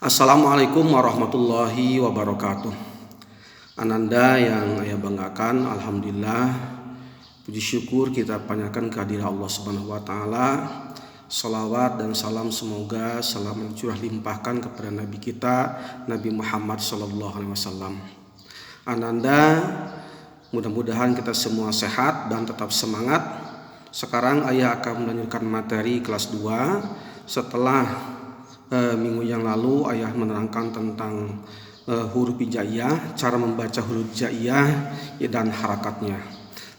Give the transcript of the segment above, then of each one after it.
Assalamualaikum warahmatullahi wabarakatuh. Ananda yang saya banggakan, alhamdulillah, puji syukur kita panjatkan kehadirat Allah Subhanahu wa taala. Salawat dan salam semoga salam curah limpahkan kepada Nabi kita, Nabi Muhammad sallallahu alaihi wasallam. Ananda, mudah-mudahan kita semua sehat dan tetap semangat. Sekarang ayah akan melanjutkan materi kelas 2 setelah minggu yang lalu ayah menerangkan tentang huruf hijaiyah, cara membaca huruf hijaiyah dan harakatnya.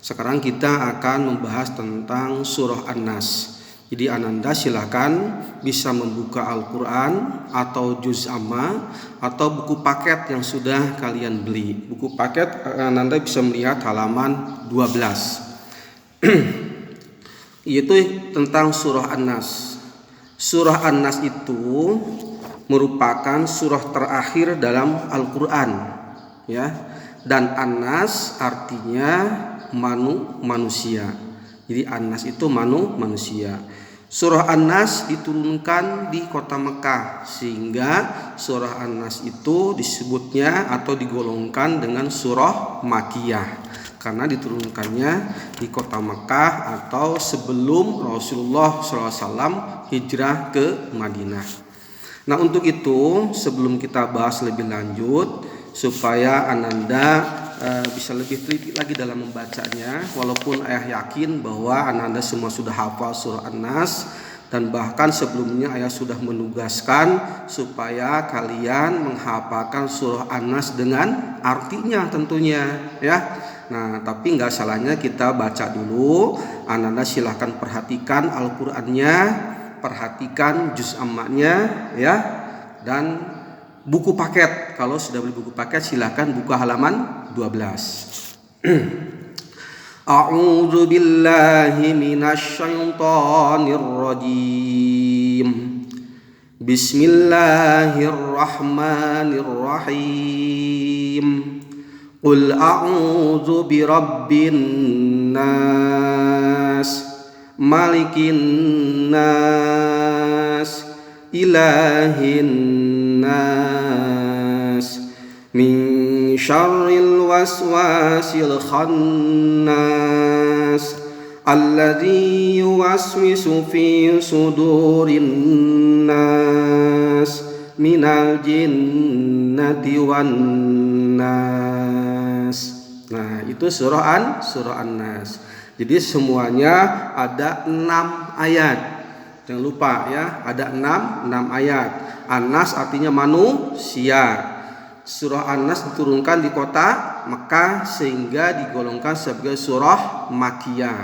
Sekarang kita akan membahas tentang surah An-Nas. Jadi Ananda silakan bisa membuka Al-Quran atau juz amma atau buku paket yang sudah kalian beli. Buku paket Ananda bisa melihat halaman 12. Yaitu tentang surah An-Nas. Surah An-Nas itu merupakan surah terakhir dalam Al-Quran, ya. Dan An-Nas artinya manusia. Jadi An-Nas itu manusia. Surah An-Nas diturunkan di kota Mekah, sehingga surah An-Nas itu disebutnya atau digolongkan dengan surah Makkiyah, karena diturunkannya di kota Mekah atau sebelum Rasulullah SAW hijrah ke Madinah. Nah, untuk itu sebelum kita bahas lebih lanjut, supaya Ananda bisa lebih teliti lagi dalam membacanya, walaupun ayah yakin bahwa Ananda semua sudah hafal surah An-Nas, dan bahkan sebelumnya ayah sudah menugaskan supaya kalian menghafalkan surah An-Nas dengan artinya tentunya, ya. Nah, tapi nggak salahnya kita baca dulu. Ananda silahkan perhatikan Al-Qur'annya, perhatikan juz amma-nya, ya, dan buku paket. Kalau sudah beli buku paket silahkan buka halaman 12. A'udzu billahi minasy syaithanir rajim. Bismillahirrahmanirrahim. Qul a'udzu birabbin nas, malikin nas, ilahin nas, min syarril waswasil khannas, alladzi yuwaswisu fi sudurin nas, minal jinnati wan nas. Nah, itu surah An-Nas. Jadi semuanya ada 6 ayat. Jangan lupa ya, ada 6 ayat. An-Nas artinya manusia. Surah An-Nas diturunkan di kota Mekah sehingga digolongkan sebagai surah Makkiyah,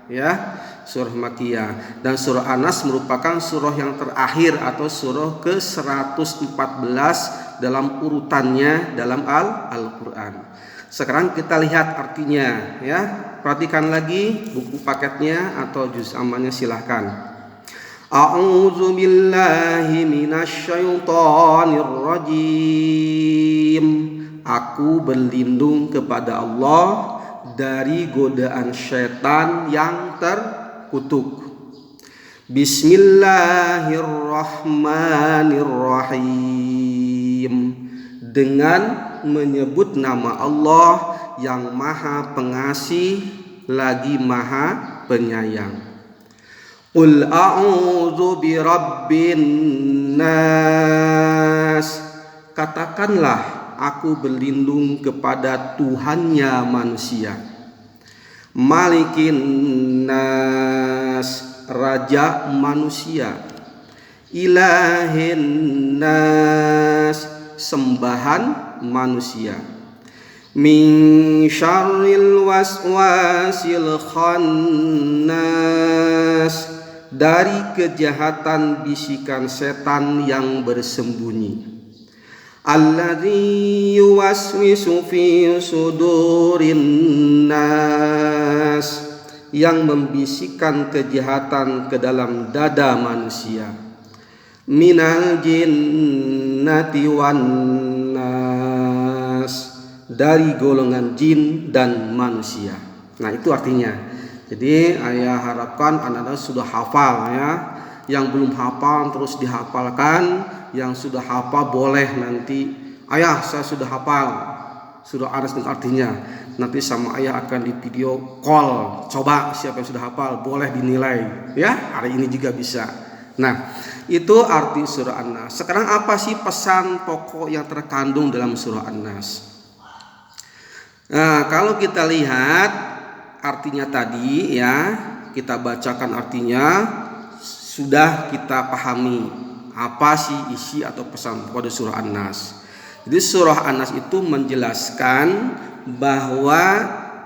ya. Surah Makkiyah. Dan surah An-Nas merupakan surah yang terakhir atau surah ke-114 dalam urutannya dalam Al-Qur'an. Sekarang kita lihat artinya, ya. Perhatikan lagi buku paketnya atau juz ammanya silahkan. A'udzu billahi minasy syaithanir rajim. Aku berlindung kepada Allah dari godaan syaitan yang terkutuk. Bismillahirrahmanirrahim. Dengan menyebut nama Allah yang Maha Pengasih lagi Maha Penyayang. Qul a'udzu birabbin nas. Katakanlah aku berlindung kepada Tuhannya manusia. Malikin nas, raja manusia. Ilahin nas, sembahan manusia. Min syarril waswasil khannas, dari kejahatan bisikan setan yang bersembunyi. Alladzi yuwaswisu fi sudurin nas, yang membisikkan kejahatan ke dalam dada manusia. Minal jinnati wan nas, dari golongan jin dan manusia. Nah, itu artinya. Jadi ayah harapkan Anda sudah hafal, ya. Yang belum hafal terus dihafalkan, yang sudah hafal boleh nanti, ayah saya sudah hafal surah An-Nas dengan artinya. Nanti sama ayah akan di video call. Coba siapa yang sudah hafal, boleh dinilai. Ya, hari ini juga bisa. Nah, itu arti surah An-Nas. Sekarang apa sih pesan pokok yang terkandung dalam surah An-Nas? Nah, kalau kita lihat artinya tadi ya, kita bacakan artinya, sudah kita pahami apa sih isi atau pesan pada surah An-Nas. Jadi surah An-Nas itu menjelaskan bahwa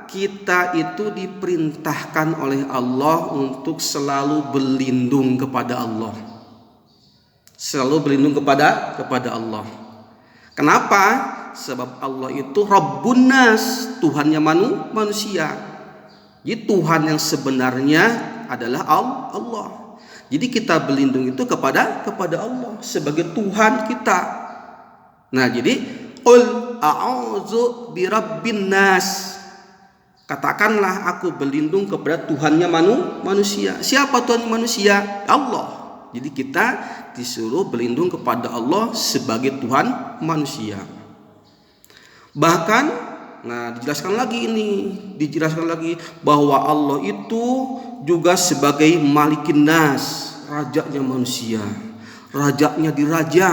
kita itu diperintahkan oleh Allah untuk selalu berlindung kepada Allah. Selalu berlindung kepada Allah. Kenapa? Sebab Allah itu Rabbun Nas, Tuhannya manusia. Jadi Tuhan yang sebenarnya adalah Allah. Jadi kita berlindung itu kepada Allah sebagai Tuhan kita. Nah, jadi qul a'udzu birabbin nas. Katakanlah aku berlindung kepada Tuhannya manusia. Siapa Tuhan manusia? Allah. Jadi kita disuruh berlindung kepada Allah sebagai Tuhan manusia. Bahkan dijelaskan lagi bahwa Allah itu juga sebagai Malikin Nas, rajanya manusia, rajanya diraja.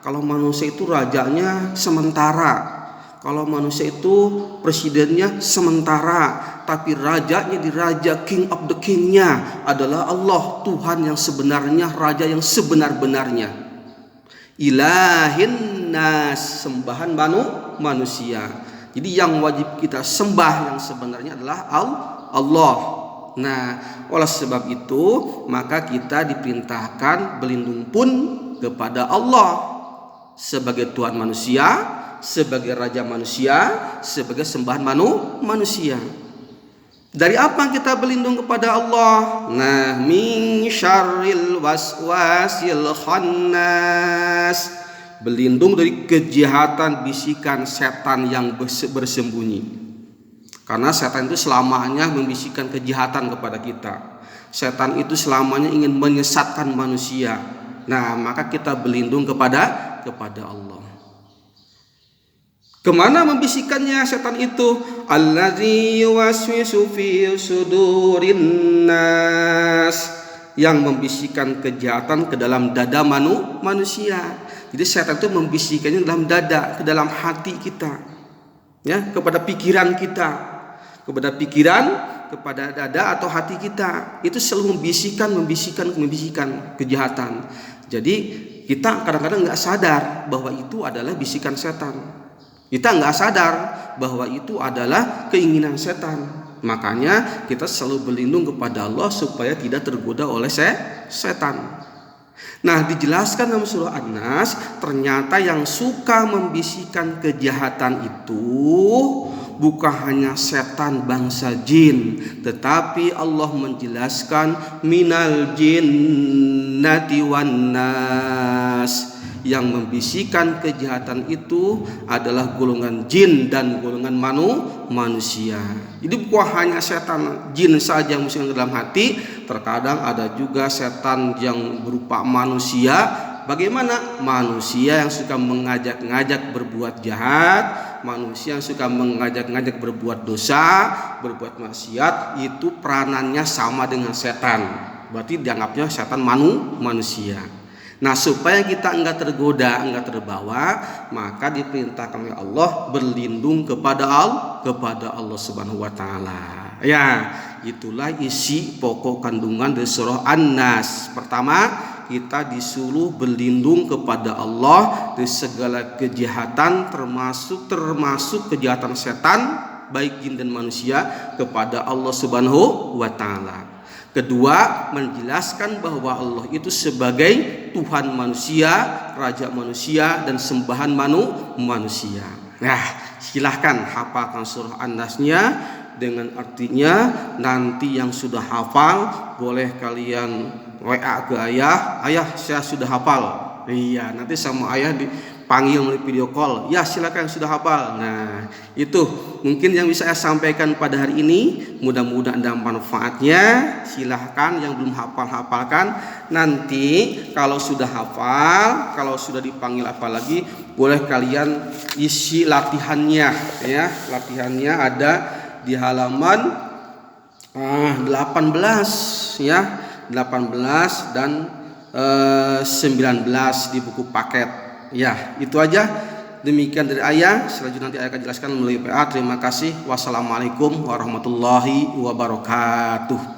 Kalau manusia itu rajanya sementara, kalau manusia itu presidennya sementara, tapi rajanya diraja, king of the kingnya adalah Allah, Tuhan yang sebenarnya, raja yang sebenar-benarnya. Ilahin nas, sembahan manusia. Jadi yang wajib kita sembah yang sebenarnya adalah Allah. Nah, oleh sebab itu maka kita diperintahkan berlindung pun kepada Allah sebagai Tuhan manusia, sebagai raja manusia, sebagai sembahan manusia. Dari apa kita berlindung kepada Allah? Nah, min syarril waswasil khannas, berlindung dari kejahatan bisikan setan yang bersembunyi. Karena setan itu selamanya membisikkan kejahatan kepada kita. Setan itu selamanya ingin menyesatkan manusia. Nah, maka kita berlindung kepada Allah. Kemana membisikannya setan itu? Allazi yuwaswisu fi sudurin nas, yang membisikkan kejahatan ke dalam dada manusia. Jadi setan itu membisikannya dalam dada, ke dalam hati kita, ya, kepada pikiran kita, kepada dada atau hati kita. Itu selalu membisikkan kejahatan. Jadi kita kadang-kadang nggak sadar bahwa itu adalah bisikan setan. Kita nggak sadar bahwa itu adalah keinginan setan. Makanya kita selalu berlindung kepada Allah supaya tidak tergoda oleh setan. Nah, dijelaskan dalam surah An-Nas, ternyata yang suka membisikkan kejahatan itu bukan hanya setan bangsa jin, tetapi Allah menjelaskan minal jinnati wan nas. Yang membisikkan kejahatan itu adalah golongan jin dan golongan manusia. Jadi bukan hanya setan jin saja yang membisikkan ke dalam hati, terkadang ada juga setan yang berupa manusia. Bagaimana? Manusia yang suka mengajak-ngajak berbuat jahat, manusia yang suka mengajak-ngajak berbuat dosa, berbuat maksiat, itu peranannya sama dengan setan. Berarti dianggapnya setan manusia. Nah, supaya kita enggak tergoda, enggak terbawa, maka diperintahkan oleh Allah berlindung kepada Allah Subhanahu wa taala. Ya, itulah isi pokok kandungan dari surah An-Nas. Pertama, kita disuruh berlindung kepada Allah dari segala kejahatan, termasuk kejahatan setan, baik jin dan manusia, kepada Allah Subhanahu wa taala. Kedua, menjelaskan bahwa Allah itu sebagai Tuhan manusia, raja manusia, dan sembahan manusia. Nah, silahkan hafalkan surah An-Nasnya dengan artinya. Nanti yang sudah hafal boleh kalian WA ke ayah, ayah saya sudah hafal. Iya, nanti sama ayah panggil melalui video call. Ya, silakan yang sudah hafal. Nah, itu mungkin yang bisa saya sampaikan pada hari ini. Mudah-mudahan ada manfaatnya. Silahkan yang belum hafalkan. Nanti kalau sudah hafal, kalau sudah dipanggil apalagi, boleh kalian isi latihannya ya. Latihannya ada di halaman 18 ya. 18 dan 19 di buku paket. Ya, itu aja. Demikian dari Ayah. Selanjutnya nanti Ayah akan jelaskan melalui PA. Terima kasih. Wassalamualaikum warahmatullahi wabarakatuh.